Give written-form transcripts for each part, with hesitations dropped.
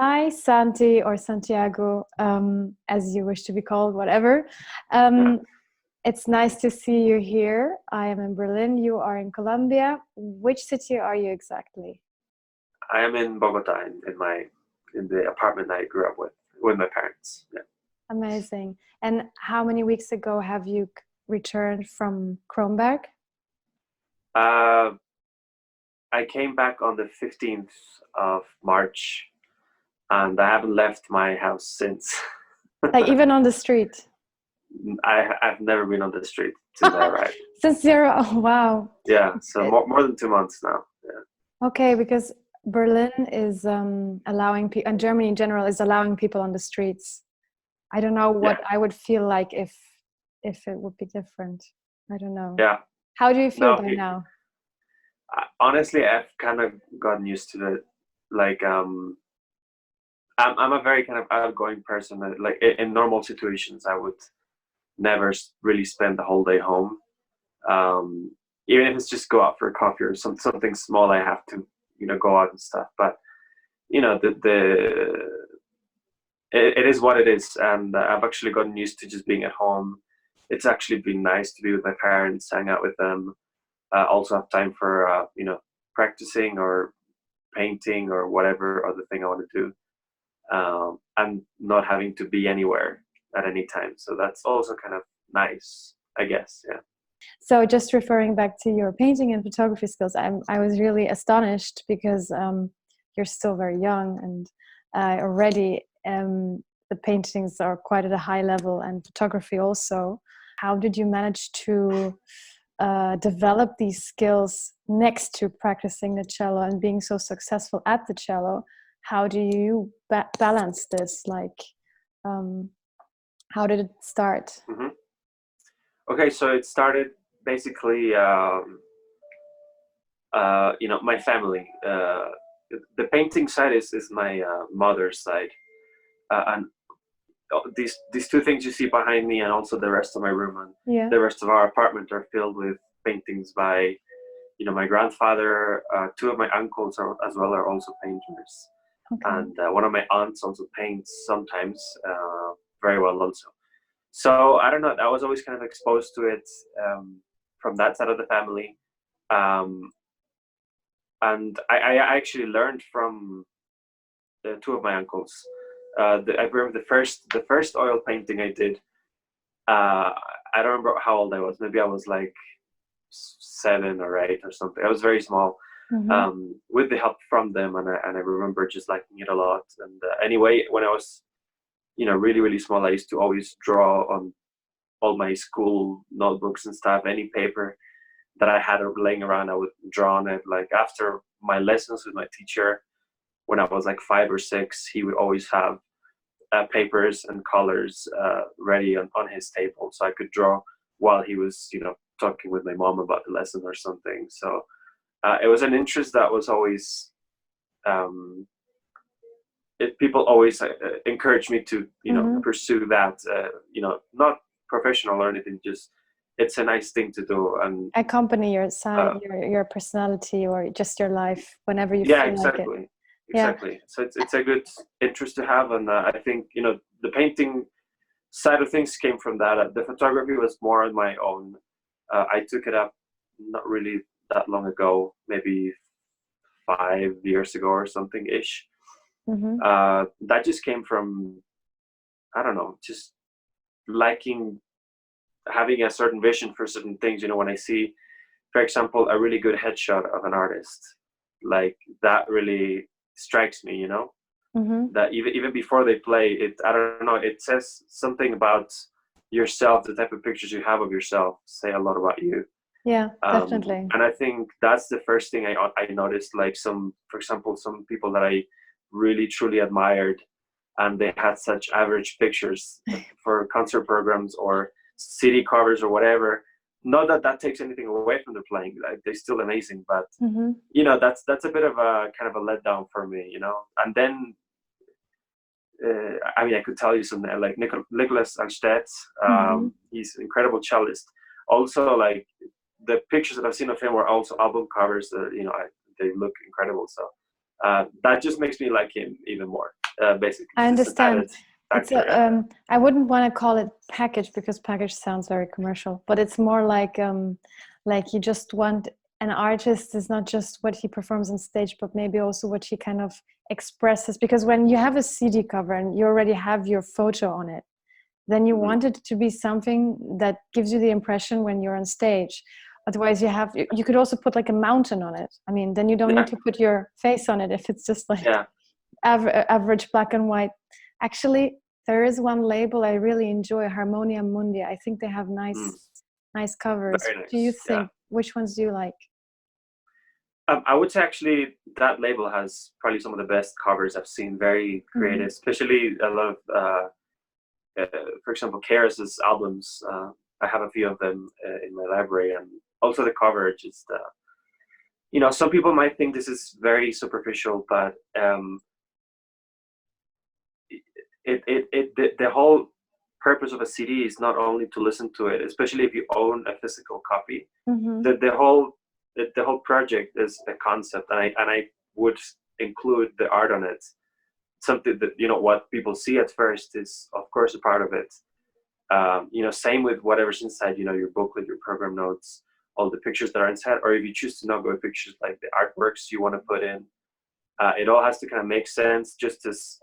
Hi, Santi or Santiago, as you wish to be called, whatever. Yeah. It's nice to see you here. I am in Berlin. You are in Colombia. Which city are you exactly? I am in Bogota in the apartment I grew up with my parents. Yeah. Amazing. And how many weeks ago have you returned from Kronberg? Uh, I came back on the 15th of March, and I haven't left my house since. Like even on the street? I've never been on the street since I arrived. Since zero? Oh, wow. Yeah, so more than 2 months now. Yeah. Okay, because Berlin is allowing people, and Germany in general is allowing people on the streets. I don't know what I would feel like if it would be different. I don't know. Yeah. How do you feel No, by now? honestly, I've kind of gotten used to it. Like, I'm a very kind of outgoing person. Like in normal situations, I would never really spend the whole day home. Um, Even if it's just go out for a coffee or something small, I have to, go out and stuff. But it is what it is, and I've actually gotten used to just being at home. It's actually been nice to be with my parents, hang out with them. Also have time for practicing or painting or whatever other thing I want to do, and not having to be anywhere at any time. So that's also kind of nice, I guess. Yeah. So just referring back to your painting and photography skills, I was really astonished because you're still very young and already the paintings are quite at a high level and photography also. How did you manage to develop these skills next to practicing the cello and being so successful at the cello? How do you balance this? Like, how did it start? Mm-hmm. Okay, so it started basically, my family. The painting side is my mother's side, and these two things you see behind me, and also the rest of my room and the rest of our apartment are filled with paintings by, my grandfather. Two of my uncles as well are also painters, and one of my aunts also paints sometimes, very well also. So I don't know. I was always kind of exposed to it from that side of the family, and I actually learned from two of my uncles. I remember the first oil painting I did. I don't remember how old I was. Maybe I was like 7 or 8 or something. I was very small. With the help from them, and I remember just liking it a lot. And anyway, when I was really really small, I used to always draw on all my school notebooks and stuff. Any paper that I had laying around, I would draw on it. Like after my lessons with my teacher, when I was like 5 or 6, he would always have papers and colors ready on his table, so I could draw while he was, talking with my mom about the lesson or something. So it was an interest that was always. People always encourage me to, pursue that. Not professional or anything. Just it's a nice thing to do and accompany your side, your personality, or just your life whenever you feel like it. Exactly. So it's a good interest to have, and I think the painting side of things came from that. The photography was more on my own. I took it up not really that long ago, maybe 5 years ago or something ish. That just came from, I don't know, just liking having a certain vision for certain things. When I see, for example, a really good headshot of an artist, like that really strikes me. That even before they play it, I don't know, it says something about yourself. The type of pictures you have of yourself say a lot about you. Yeah, definitely. And I think that's the first thing I noticed. Like for example, some people that I really truly admired, and they had such average pictures for concert programs or CD covers or whatever. Not that that takes anything away from the playing; like, they're still amazing. But that's a bit of a kind of a letdown for me. And then I could tell you something like Nicholas Alstedt. He's an incredible cellist. Also, like the pictures that I've seen of him were also album covers. They look incredible. So that just makes me like him even more. basically. I understand. It's Factor, yeah. I wouldn't want to call it package because package sounds very commercial, but it's more like you just want an artist is not just what he performs on stage, but maybe also what he kind of expresses. Because when you have a CD cover and you already have your photo on it, then you want it to be something that gives you the impression when you're on stage. Otherwise, you could also put like a mountain on it. I mean, then you don't need to put your face on it if it's just like average black and white. Actually, there is one label I really enjoy, Harmonia Mundi. I think they have nice covers. Very nice. What do you think? Which ones do you like? I would say actually that label has probably some of the best covers I've seen. Very creative, especially a lot of, for example, Keris's albums. I have a few of them in my library, and also the cover. Just some people might think this is very superficial, but the whole purpose of a CD is not only to listen to it, especially if you own a physical copy. The whole project is a concept, and I would include the art on it. Something that what people see at first is of course a part of it. Same with whatever's inside. Your booklet, your program notes, all the pictures that are inside, or if you choose to not go with pictures, like the artworks you want to put in. It all has to kind of make sense, just as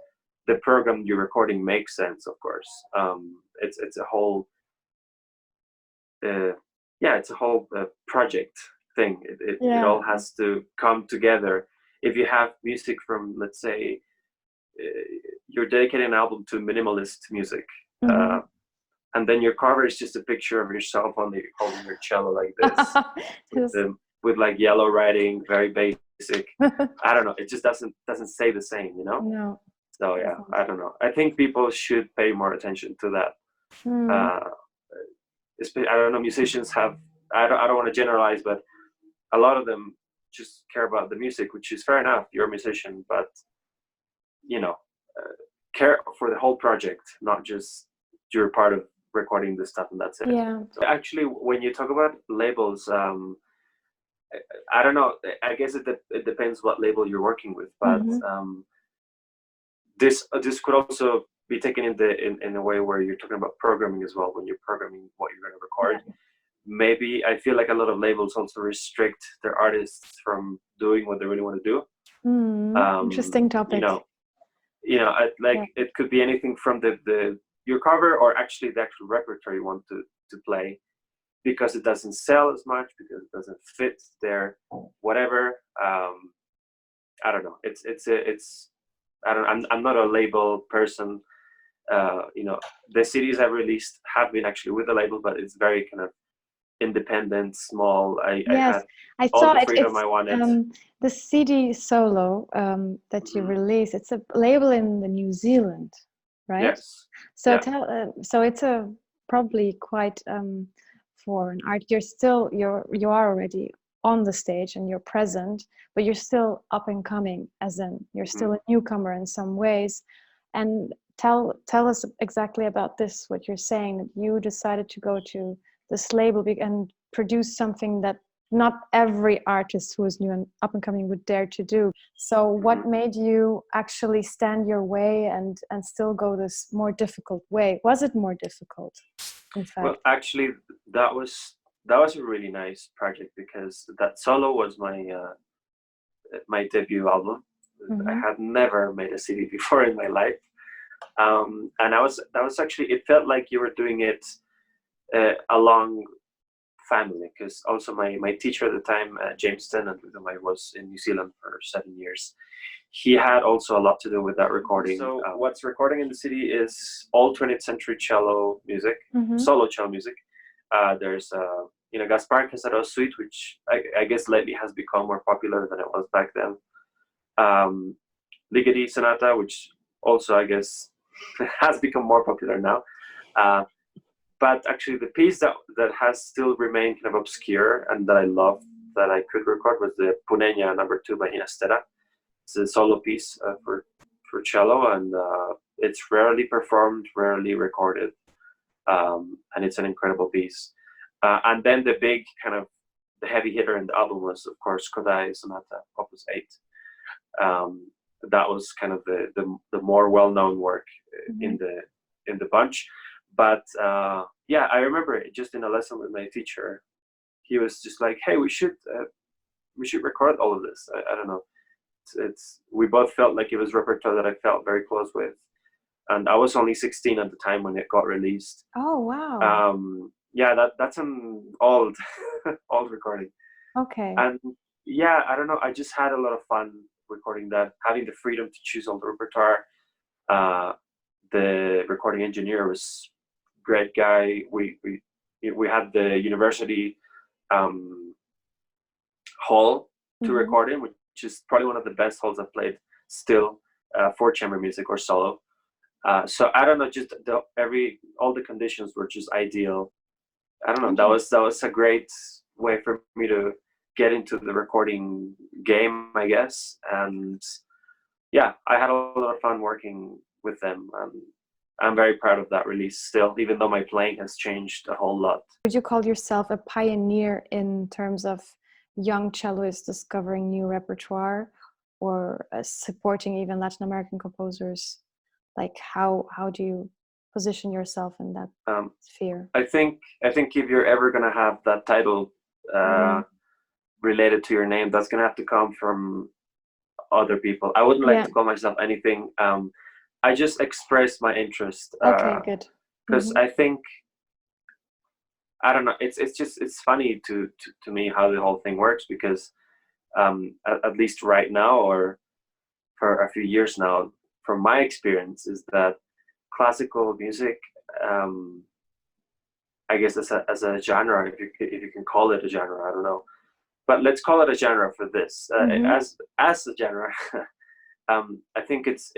the program you're recording makes sense, of course. It's a whole it's a whole project thing. It all has to come together. If you have music from, let's say, you're dedicating an album to minimalist music, and then your cover is just a picture of yourself holding your cello like this, with like yellow writing, very basic. I don't know. It just doesn't say the same, No. So yeah, I don't know. I think people should pay more attention to that. I don't know. Musicians have. I don't want to generalize, but a lot of them just care about the music, which is fair enough. You're a musician, but care for the whole project, not just you're part of recording this stuff and that's it. Yeah. So actually, when you talk about labels, I don't know. I guess it depends what label you're working with, but this could also be taken in a way where you're talking about programming as well. When you're programming what you're going to record, maybe I feel like a lot of labels also restrict their artists from doing what they really want to do. Interesting topic. It could be anything from your cover, or actually the actual repertoire you want to play, because it doesn't sell as much, because it doesn't fit their whatever. I don't know. I'm not a label person. The CDs I've released have been actually with a label, but it's very kind of independent, small. I had all the freedom I wanted. The CD solo that you release, it's a label in New Zealand, right? Yes. So so it's probably quite for an art. You are already on the stage and you're present, but you're still up and coming, as in you're still a newcomer in some ways. And tell us exactly about this, what you're saying, that you decided to go to this label and produce something that not every artist who is new and up and coming would dare to do. So what made you actually stand your way and still go this more difficult way? Was it more difficult, in fact? Well, actually, that was a really nice project, because that solo was my debut album. I had never made a CD before in my life, and that was actually, it felt like you were doing it along family, because also my teacher at the time, James Tennant, with whom I was in New Zealand for 7 years, he had also a lot to do with that recording. So what's recording in the CD is all 20th century cello music, solo cello music. There's Gaspar Casaro's suite, which I guess lately has become more popular than it was back then. Ligeti Sonata, which also I guess has become more popular now. But actually, the piece that has still remained kind of obscure and that I love, that I could record, was the Puneña No. 2 by Ina Stera. It's a solo piece for cello, and it's rarely performed, rarely recorded, and it's an incredible piece. And then the big kind of the heavy hitter in the album was, of course, Kodai Sonata, Opus 8. that was kind of the more well-known work in the bunch. But yeah, I remember just in a lesson with my teacher, he was just like, "Hey, we should record all of this." I don't know. We both felt like it was repertoire that I felt very close with, and I was only 16 at the time when it got released. Oh wow. Yeah, that's an old old recording. Okay. And yeah, I don't know, I just had a lot of fun recording that, having the freedom to choose all the repertoire. The recording engineer was a great guy. We had the university hall to record in, which is probably one of the best halls I've played still, for chamber music or solo. So I don't know, just all the conditions were just ideal. I don't know, that was a great way for me to get into the recording game, I guess. And yeah, I had a lot of fun working with them. I'm very proud of that release still, even though my playing has changed a whole lot. Would you call yourself a pioneer in terms of young cellists discovering new repertoire, or supporting even Latin American composers? Like how do you position yourself in that sphere? I think if you're ever gonna have that title related to your name, that's gonna have to come from other people. I wouldn't like to call myself anything. I just express my interest. Okay, good. Because I think, I don't know, it's funny to me how the whole thing works, because at least right now, or for a few years now, from my experience, is that classical music, I guess as a genre, if you can call it a genre, I don't know, but let's call it a genre for this, as a genre. I think it's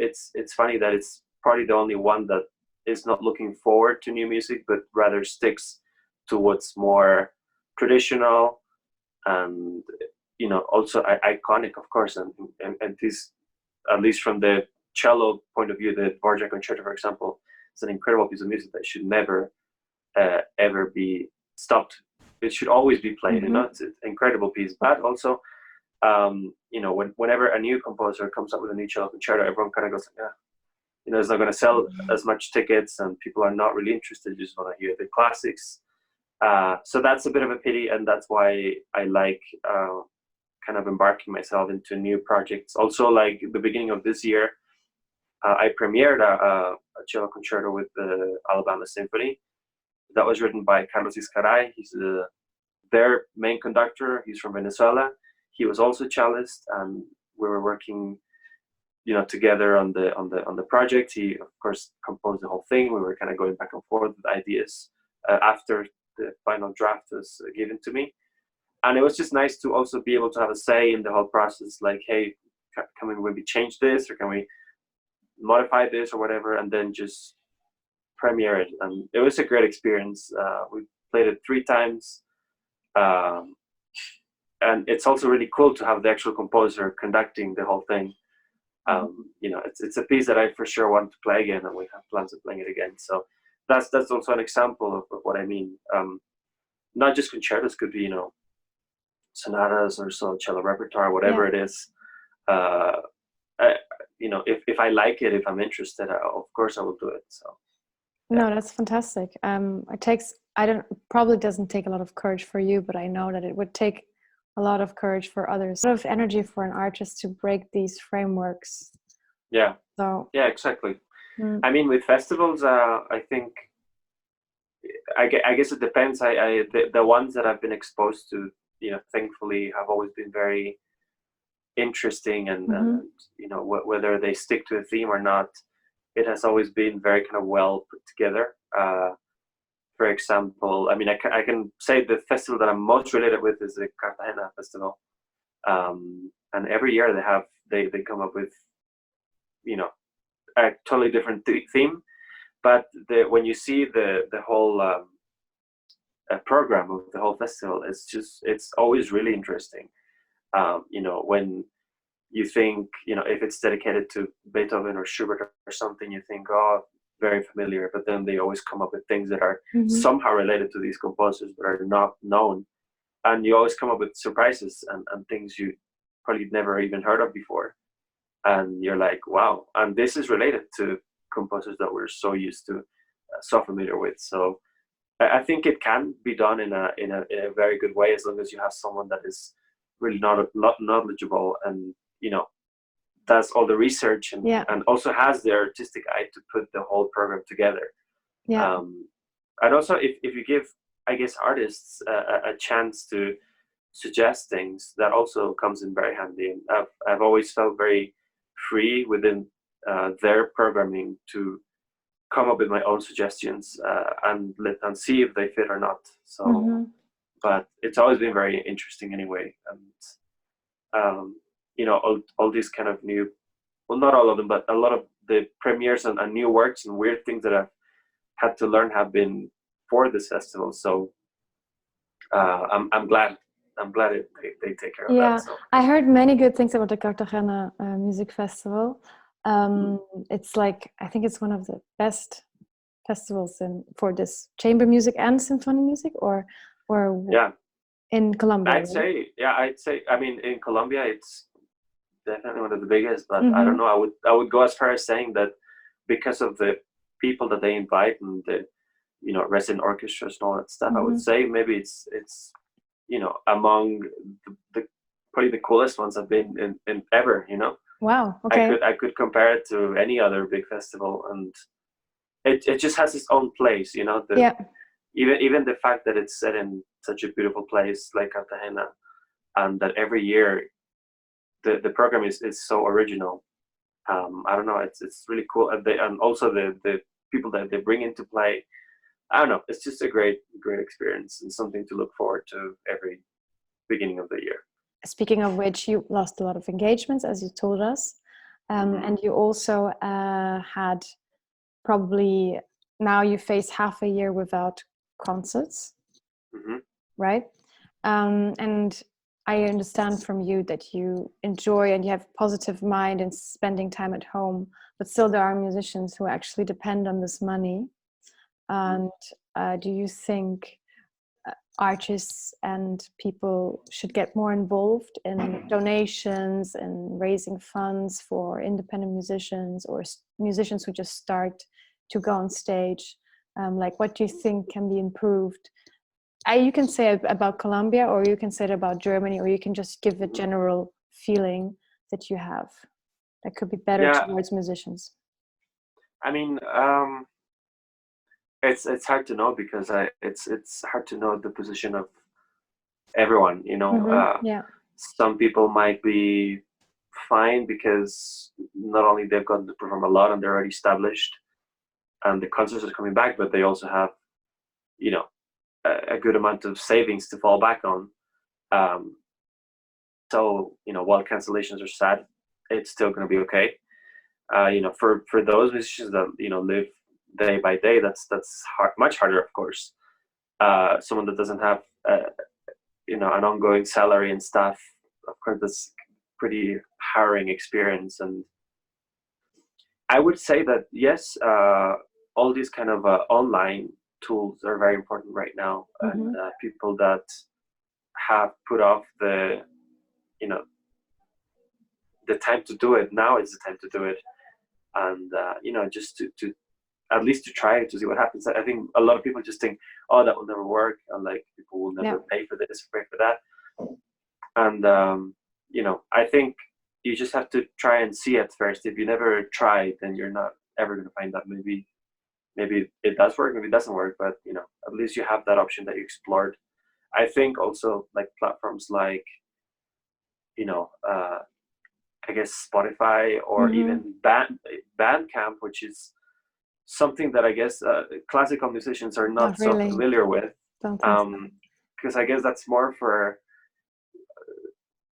funny that it's probably the only one that is not looking forward to new music, but rather sticks to what's more traditional, and also iconic, of course. And this, at least from the cello point of view, the Dvorak Concerto, for example, is an incredible piece of music that should never ever be stopped. It should always be played. It's an incredible piece. But also, whenever a new composer comes up with a new cello concerto, everyone kind of goes, yeah, it's not going to sell as much tickets, and people are not really interested. They just want to hear the classics. So that's a bit of a pity, and that's why I like kind of embarking myself into new projects. Also, like the beginning of this year, I premiered a cello concerto with the Alabama Symphony that was written by Carlos Iscaray. He's their main conductor. He's from Venezuela. He was also a cellist, and we were working, together on the project. He, of course, composed the whole thing. We were kind of going back and forth with ideas after the final draft was given to me. And it was just nice to also be able to have a say in the whole process. Like, hey, can we maybe change this, or can we modify this, or whatever, and then just premiere it. And it was a great experience. We played it 3 times. And it's also really cool to have the actual composer conducting the whole thing. It's a piece that I for sure want to play again, and we have plans of playing it again. So that's also an example of what I mean. Not just concertos, could be sonatas or solo cello repertoire, whatever it is. If I like it, if I'm interested, of course I will do it. So no, that's fantastic. Probably doesn't take a lot of courage for you, but I know that it would take a lot of courage for others, a lot of energy for an artist to break these frameworks. Yeah. So yeah, exactly. I mean, with festivals, I think, I guess it depends. The ones that I've been exposed to, thankfully, have always been very interesting, and whether they stick to a theme or not, it has always been very kind of well put together. For example, I mean, I can say the festival that I'm most related with is the Cartagena Festival, and every year they come up with a totally different theme, but when you see the whole program of the whole festival, it's always really interesting. When you think, if it's dedicated to Beethoven or Schubert or something, you think, oh, very familiar, but then they always come up with things that are somehow related to these composers but are not known, and you always come up with surprises and things you probably never even heard of before. and you're like, wow. And this is related to composers that we're so used to, so familiar with. So I think it can be done in a very good way, as long as you have someone that is really knowledgeable, and does all the research, and also has the artistic eye to put the whole program together. And also, if you give, I guess, artists a chance to suggest things, that also comes in very handy. And I've always felt very free within their programming to come up with my own suggestions, and see if they fit or not. So, but it's always been very interesting anyway. And all these kind of new, well, not all of them, but a lot of the premieres and new works and weird things that I've had to learn have been for this festival. So I'm glad they take care of that. So. I heard many good things about the Cartagena Music Festival. It's like, I think it's one of the best festivals for this chamber music and symphony music, or in Colombia. I'd say, I mean, in Colombia, it's definitely one of the biggest, but I don't know. I would go as far as saying that because of the people that they invite and the resident orchestras and all that stuff, I would say maybe it's among the probably the coolest ones I've been in ever. Wow. Okay. I could compare it to any other big festival, and it just has its own place. Even the fact that it's set in such a beautiful place like Cartagena, and that every year the program is so original. I don't know, it's really cool, and also the people that they bring into play. I don't know, it's just a great experience, and something to look forward to every beginning of the year. Speaking of which, you lost a lot of engagements, as you told us, and you also had probably, now you face half a year without concerts, right? And I understand from you that you enjoy and you have a positive mind in spending time at home, but still there are musicians who actually depend on this money. And do you think artists and people should get more involved in donations and raising funds for independent musicians, or musicians who just start to go on stage? Like, what do you think can be improved? You can say it about Colombia, or you can say it about Germany, or you can just give a general feeling that you have that could be better towards musicians. I mean, it's hard to know, because it's hard to know the position of everyone. Some people might be fine because not only they've gotten to perform a lot and they're already established, and the concerts are coming back, but they also have a good amount of savings to fall back on. So while cancellations are sad, it's still going to be okay. For those musicians that live day by day, that's hard, much harder, of course. Someone that doesn't have an ongoing salary and stuff, of course, that's pretty harrowing experience. And I would say that yes, all these kind of online tools are very important right now, and people that have put off the time to do it, now is the time to do it. And just to at least to try it, to see what happens. I think a lot of people just think, oh, that will never work, and like people will never pay for this, pay for that. And I think you just have to try and see at first. If you never try, then you're not ever going to find out. Maybe it does work, maybe it doesn't work, but at least you have that option that you explored. I think also like platforms like I guess Spotify, or even Bandcamp, which is something that I guess classical musicians are not so familiar with, because I guess that's more for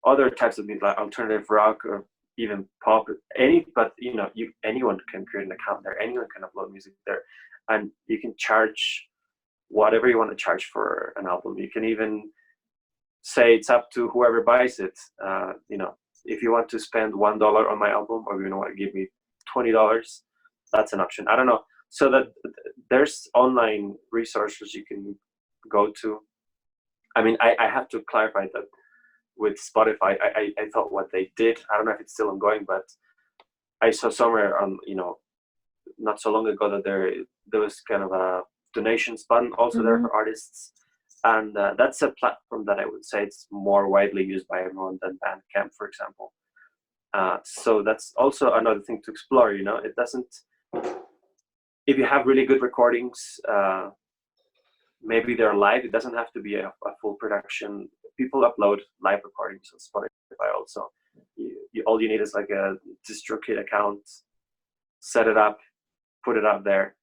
other types of music, like alternative rock or even pop. Anyone can create an account there, anyone can upload music there, and you can charge whatever you want to charge for an album. You can even say it's up to whoever buys it. If you want to spend $1 on my album, or you want to give me $20, that's an option. I don't know. So that there's online resources you can go to. I mean, I have to clarify that with Spotify, I thought what they did, I don't know if it's still ongoing, but I saw somewhere on, not so long ago that there was kind of a donations button also there for artists, and that's a platform that I would say it's more widely used by everyone than Bandcamp, for example. So that's also another thing to explore. It doesn't. If you have really good recordings, maybe they're live. It doesn't have to be a full production. People upload live recordings on Spotify also. All you need is like a DistroKid account, set it up, put it up there,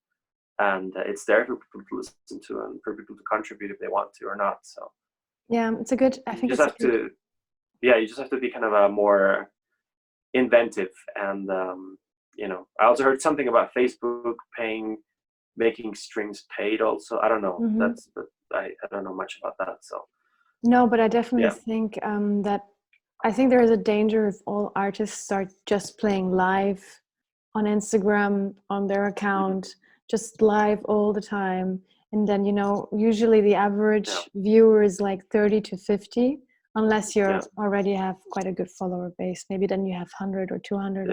and it's there for people to listen to and for people to contribute if they want to or not. So yeah, it's a good. I think you just have to, you just have to be kind of a more inventive. And I also heard something about Facebook making streams paid also. I don't know. But I don't know much about that. So no, but I definitely think that I think there is a danger if all artists start just playing live on Instagram on their account, just live all the time. And then, usually the average viewer is like 30 to 50, unless you already have quite a good follower base. Maybe then you have 100 or 200.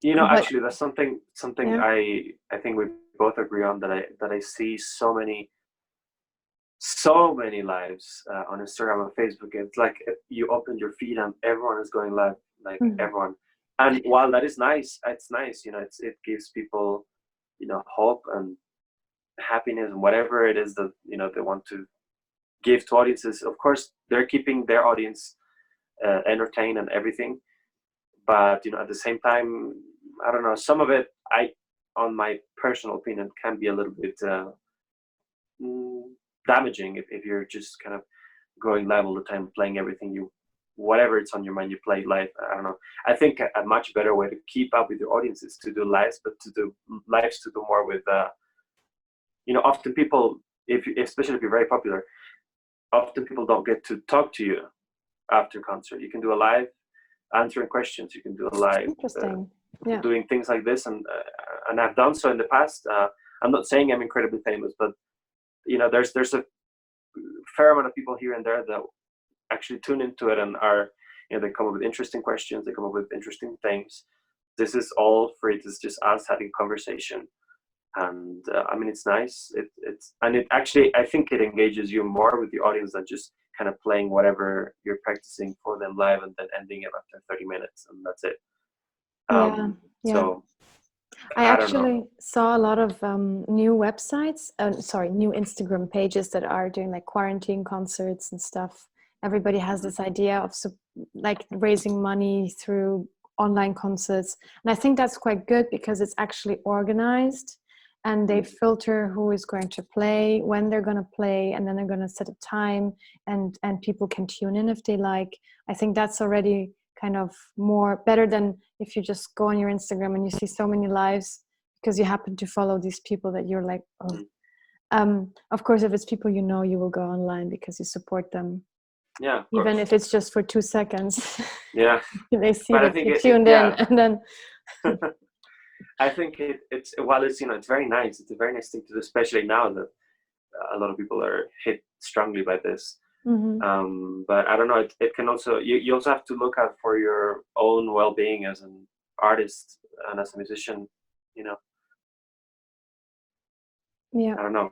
Yeah. Actually, that's something I think we both agree on, that I see so many lives on Instagram and Facebook. It's like you open your feed and everyone is going live, like everyone. And while that is nice, it's nice, it gives people, hope and happiness and whatever it is that, they want to give to audiences. Of course, they're keeping their audience entertained and everything. But, at the same time, I don't know, some of it, on my personal opinion, can be a little bit damaging if you're just kind of going live all the time, playing everything whatever it's on your mind, you play live. I don't know. I think a much better way to keep up with your audience is to do lives, but to do lives to do more with, often people, especially if you're very popular, often people don't get to talk to you after concert. You can do a live answering questions. You can do a live doing things like this, and I've done so in the past. I'm not saying I'm incredibly famous, but there's a fair amount of people here and there that actually tune into it and are, they come up with interesting questions, they come up with interesting things. This is all free. It's just us having conversation, and it's nice. It actually, I think it engages you more with the audience than just kind of playing whatever you're practicing for them live and then ending it after 30 minutes and that's it. So I actually saw a lot of new websites, new Instagram pages that are doing like quarantine concerts and stuff. Everybody has this idea of like raising money through online concerts. And I think that's quite good because it's actually organized and they filter who is going to play, when they're going to play, and then they're going to set a time and people can tune in if they like. I think that's already kind of better than if you just go on your Instagram and you see so many lives because you happen to follow these people that you're like, of course, if it's people you will go online because you support them. Yeah, even if it's just for 2 seconds. Yeah. They see that you tuned in, and then I think it's it's very nice. It's a very nice thing to do, especially now that a lot of people are hit strongly by this. But I don't know. It can also you also have to look out for your own well-being as an artist and as a musician. Yeah. I don't know.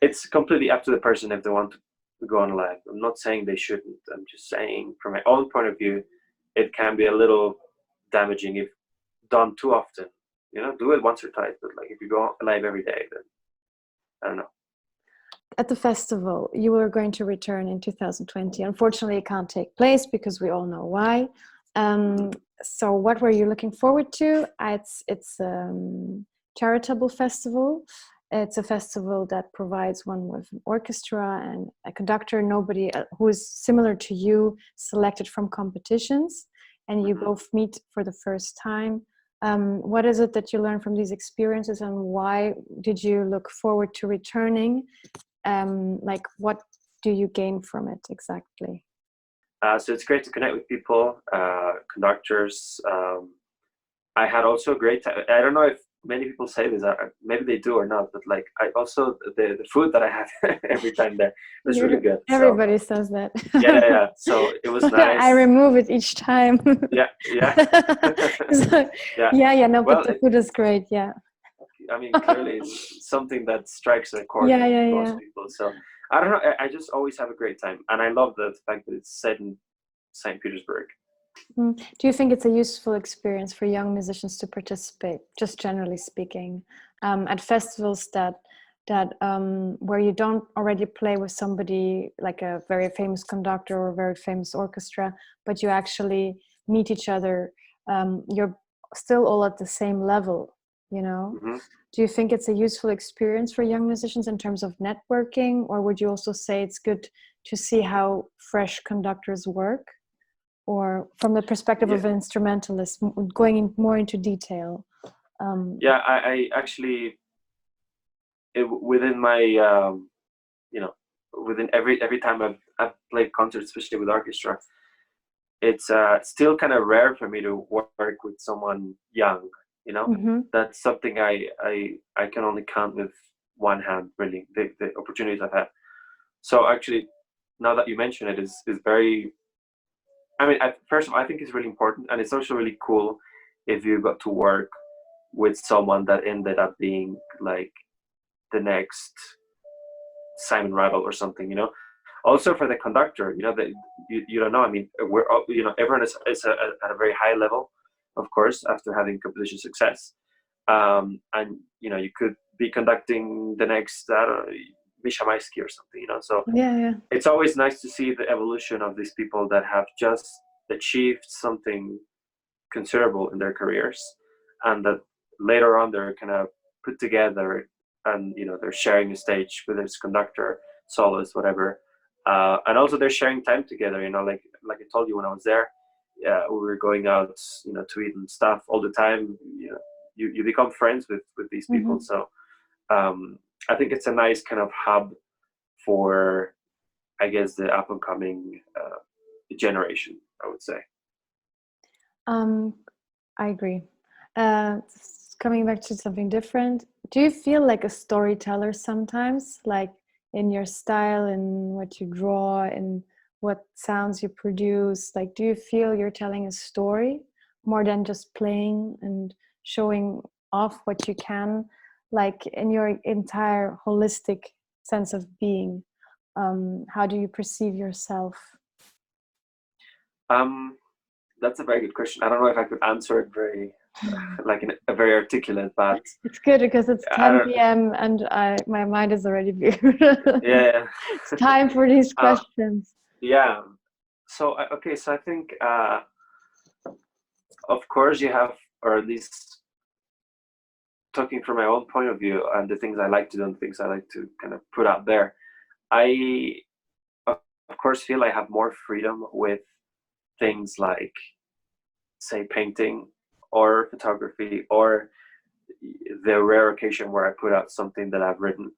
It's completely up to the person if they want to go on live. I'm not saying they shouldn't. I'm just saying from my own point of view, it can be a little damaging if done too often. Do it once or twice, but like if you go live every day, then I don't know. At the festival, you were going to return in 2020. Unfortunately, it can't take place because we all know why. So what were you looking forward to? It's charitable festival. It's a festival that provides one with an orchestra and a conductor, nobody who is similar to you, selected from competitions, and you both meet for the first time. What is it that you learned from these experiences, and why did you look forward to returning? What do you gain from it exactly? So it's great to connect with people, conductors. I had also a great time. I don't know if many people say this, maybe they do or not, but like I also the food that I had every time there was really good. Everybody says that. Yeah. So it was nice. I remove it each time. Yeah. So, Yeah. no, Well, but the food is great. Yeah. I mean, clearly it's something that strikes a chord with most people. So I don't know. I just always have a great time, and I love the fact that it's set in St. Petersburg. Do you think it's a useful experience for young musicians to participate, just generally speaking, at festivals that where you don't already play with somebody like a very famous conductor or a very famous orchestra, but you actually meet each other? You're still all at the same level, you know? Mm-hmm. Do you think it's a useful experience for young musicians in terms of networking, or would you also say it's good to see how fresh conductors work? Or from the perspective of an instrumentalist, going more into detail? I actually, within my, within every time I've played concerts, especially with orchestra, it's still kind of rare for me to work with someone young. That's something I can only count with one hand, really, the opportunities I've had. So actually, now that you mention it, is very, I mean, first of all, I think it's really important, and it's also really cool if you got to work with someone that ended up being like the next Simon Rattle or something. Also for the conductor, that you don't know. I mean, we're all, everyone is at a very high level, of course, after having composition success, and you could be conducting the next Misha Maisky or something. So it's always nice to see the evolution of these people that have just achieved something considerable in their careers, and that later on they're kind of put together, and they're sharing a stage with this conductor, soloist, whatever, and also they're sharing time together. Like I told you when I was there, we were going out, to eat and stuff all the time. You become friends with these people. So I think it's a nice kind of hub for, I guess, the up and coming generation, I would say. I agree. Coming back to something different, do you feel like a storyteller sometimes, like in your style, in what you draw, in what sounds you produce? Like, do you feel you're telling a story more than just playing and showing off what you can, like in your entire holistic sense of being? How do you perceive yourself? That's a very good question. I don't know if I could answer it very, like in a very articulate, but it's good because it's 10 p.m. and my mind is already yeah. It's time for these questions. So I think, of course, you have, or at least talking from my own point of view and the things I like to do and things I like to kind of put out there, I, of course, feel I have more freedom with things like, say, painting or photography, or the rare occasion where I put out something that I've written,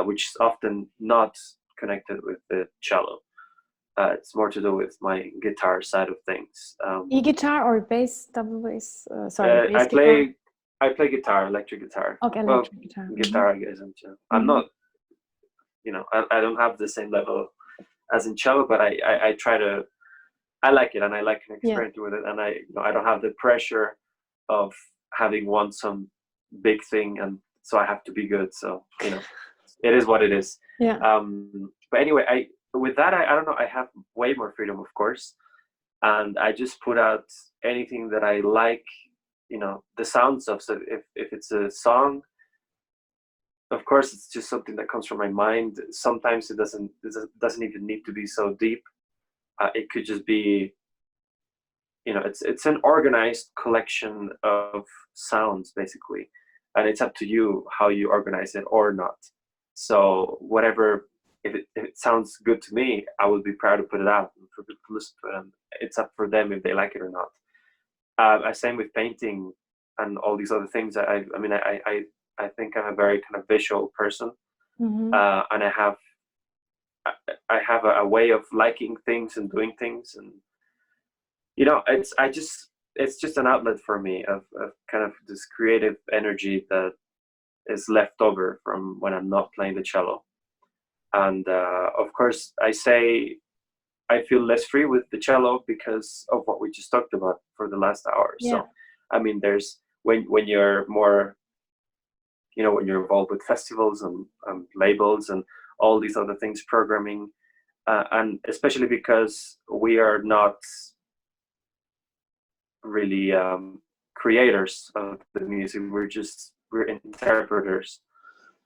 which is often not connected with the cello. It's more to do with my guitar side of things. E-guitar or bass, double bass? Sorry, bass I play guitar, electric guitar. Okay, electric guitar. Guitar, I guess. I'm not, I don't have the same level as in cello, but I try to, I like it, and I like experimenting with it, and I don't have the pressure of having won some big thing, and so I have to be good. So it is what it is. But anyway, with that, I don't know. I have way more freedom, of course, and I just put out anything that I like. The sounds of. So if it's a song, of course, it's just something that comes from my mind. Sometimes it doesn't even need to be so deep. It could just be, it's an organized collection of sounds, basically, and it's up to you how you organize it or not. So whatever, if it sounds good to me, I would be proud to put it out and for people to listen to it, and it's up for them if they like it or not. Same with painting and all these other things. I think I'm a very kind of visual person, and I have a way of liking things and doing things, and it's just an outlet for me of kind of this creative energy that is left over from when I'm not playing the cello. And of course, I feel less free with the cello because of what we just talked about for the last hour. Yeah. So, I mean, there's when you're more, when you're involved with festivals and labels and all these other things, programming, and especially because we are not really creators of the music, we're interpreters.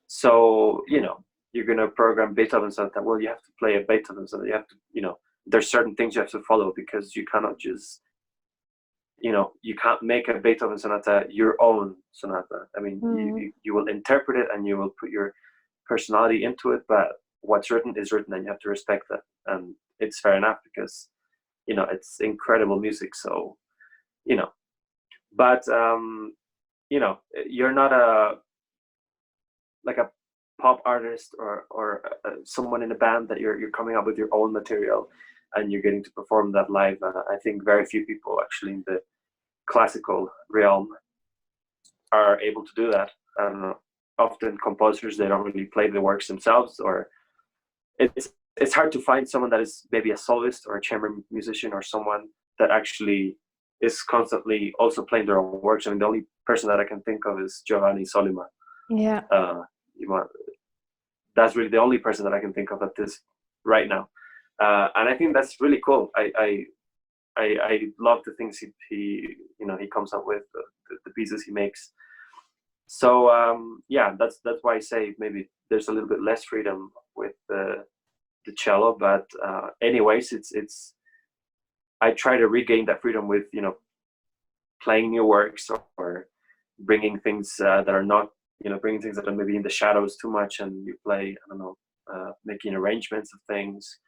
So you're gonna program Beethoven sonata. Well, you have to play a Beethoven sonata. You have to, there's certain things you have to follow, because you cannot just, you can't make a Beethoven sonata your own sonata. I mean, you will interpret it and you will put your personality into it, but what's written is written, and you have to respect that. And it's fair enough, because it's incredible music. So but you're not a pop artist or someone in a band that you're coming up with your own material and you're getting to perform that live. I think very few people actually in the classical realm are able to do that. I don't know. Often composers, they don't really play the works themselves, or it's hard to find someone that is maybe a soloist or a chamber musician, or someone that actually is constantly also playing their own works. I mean, the only person that I can think of is Giovanni Solima. Yeah. That's really the only person that I can think of at this right now. And I think that's really cool. I love the things he comes up with, the pieces he makes. So that's why I say maybe there's a little bit less freedom with the cello, but anyways, it's I try to regain that freedom with playing new works, or bringing things that are not bringing things that are maybe in the shadows too much, and you play, I don't know, making arrangements of things.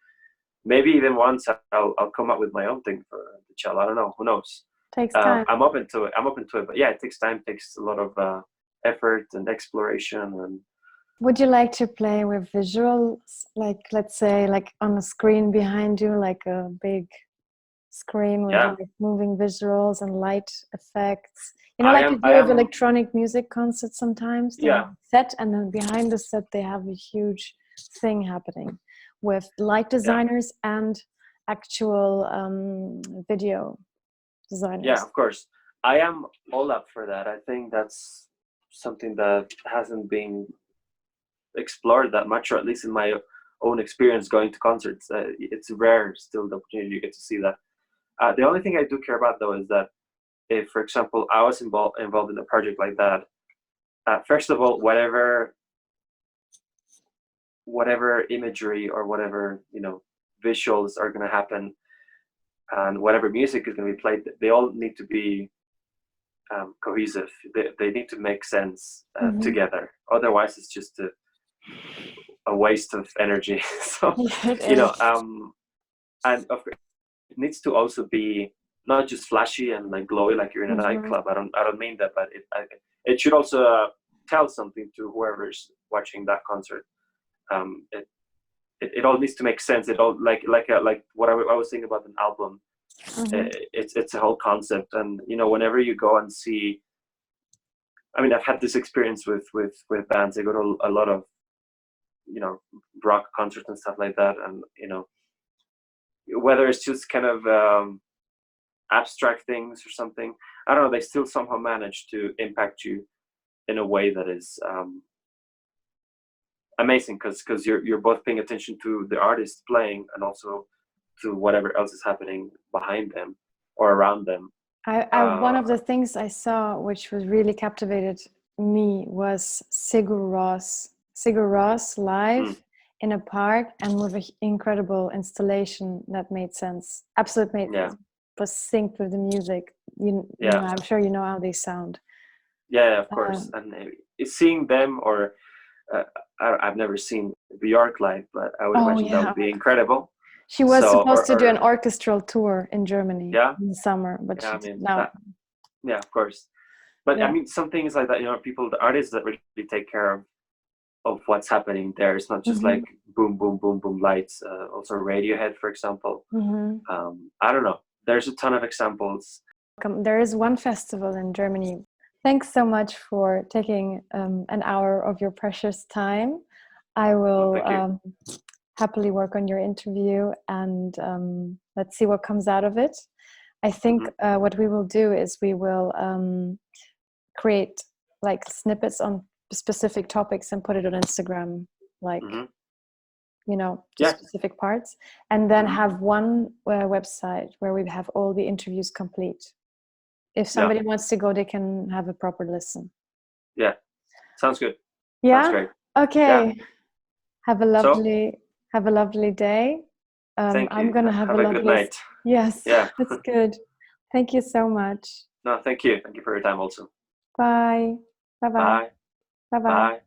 Maybe even once I'll come up with my own thing for the cello. I don't know, who knows. Takes time. I'm open to it, but yeah, it takes time, takes a lot of effort and exploration. And would you like to play with visuals, like let's say like on a screen behind you, like a big screen with like moving visuals and light effects, like you do with electronic music concerts sometimes? They have a set, and then behind the set they have a huge thing happening with light designers and actual video designers. Yeah, of course, I am all up for that. I think that's something that hasn't been explored that much, or at least in my own experience going to concerts. It's rare still, the opportunity you get to see that. The only thing I do care about, though, is that if, for example, I was involved in a project like that, first of all, whatever imagery or whatever visuals are going to happen, and whatever music is going to be played, they all need to be cohesive. They need to make sense together. Otherwise, it's just a waste of energy. So and of course, it needs to also be not just flashy and like glowy, like you're in a nightclub. I don't mean that, but it should also tell something to whoever's watching that concert. It all needs to make sense. It all like what I was saying about an album. It's a whole concept, and whenever you go and see, I mean, I've had this experience with bands. I go to a lot of rock concerts and stuff like that, and whether it's just kind of abstract things or something, I don't know, they still somehow manage to impact you in a way that is amazing, because you're both paying attention to the artist playing and also to whatever else is happening behind them or around them. One of the things I saw which was really captivated me was Sigur Rós live in a park, and with an incredible installation that made sense. Absolutely was synced with the music. I'm sure you know how they sound. Yeah, of course. And seeing them, or I've never seen Björk live, but I would imagine that would be incredible. She was supposed to do an orchestral tour in Germany in the summer, but of course. But I mean, some things like that, the artists that really take care of what's happening there. It's not just like boom, boom, boom, boom lights. Also Radiohead, for example. I don't know. There's a ton of examples. There is one festival in Germany. Thanks so much for taking an hour of your precious time. I will happily work on your interview, and let's see what comes out of it. I think what we will do is we will create like snippets on specific topics and put it on Instagram, like specific parts, and then have one website where we have all the interviews complete. If somebody wants to go, they can have a proper listen. Yeah, sounds good. Yeah. Sounds great. Okay. Yeah. Have a lovely day. Thank you. I'm gonna have a good night. Yes. Yeah. That's good. Thank you so much. No, thank you. Thank you for your time also. Bye. Bye-bye. Bye. Bye-bye. Bye.